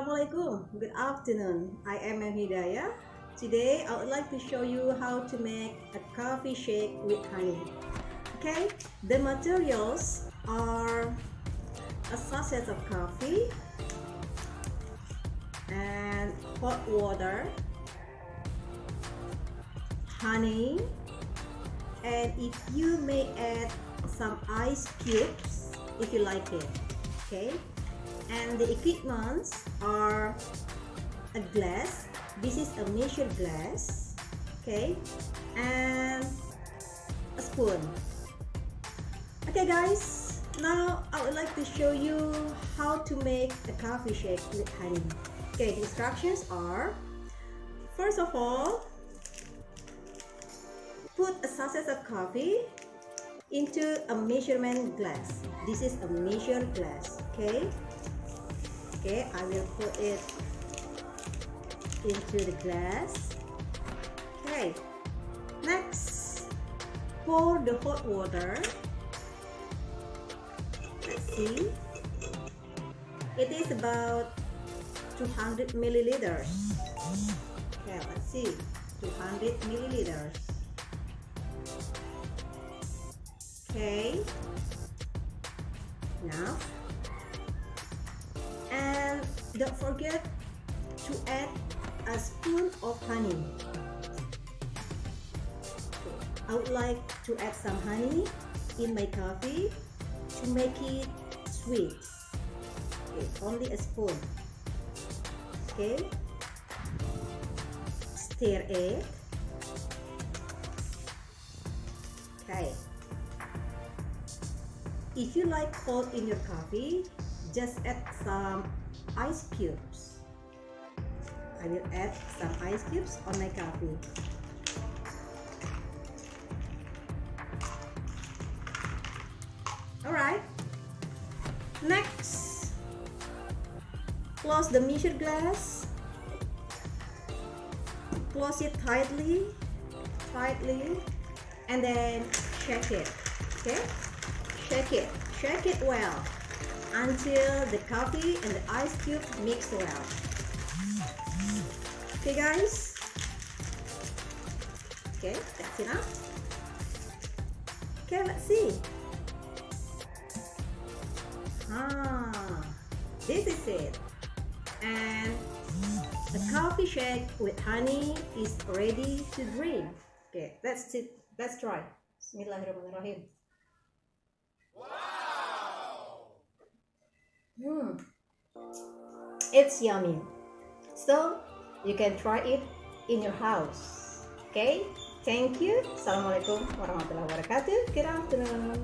Assalamualaikum, good afternoon. I am Hidayah. Today I would like to show you how to make a coffee shake with honey. Okay, the materials are a sachet of coffee and hot water, honey, and if you may add some ice cubes if you like it. Okay, and the equipments are a glass. This is a measured glass, okay, and a spoon. Okay guys, now I would like to show you how to make a coffee shake with honey. Okay, the instructions are, first of all, put a sachet of coffee into a measurement glass. This is a measured glass, okay? Okay, I will put it into the glass. Okay, next, pour the hot water. Let's see. It is about 200 milliliters. Okay, let's see. 200 milliliters. Okay, now, and don't forget to add a spoon of honey. I would like to add some honey in my coffee to make it sweet. Okay, only a spoon. Okay, stir it. Okay. If you like cold in your coffee, just add some ice cubes. I will add some ice cubes on my coffee. Alright, next, close the measured glass. Close it tightly, and then shake it. Okay? Shake it well until the coffee and the ice cube mix well. Okay guys, okay, that's enough. Okay, let's see. This is it, and the coffee shake with honey is ready to drink. Okay, that's it. Let's try. Bismillahirrahmanirrahim. It's yummy, so you can try it in your house. Okay, thank you. Assalamualaikum warahmatullahi wabarakatuh. Good afternoon.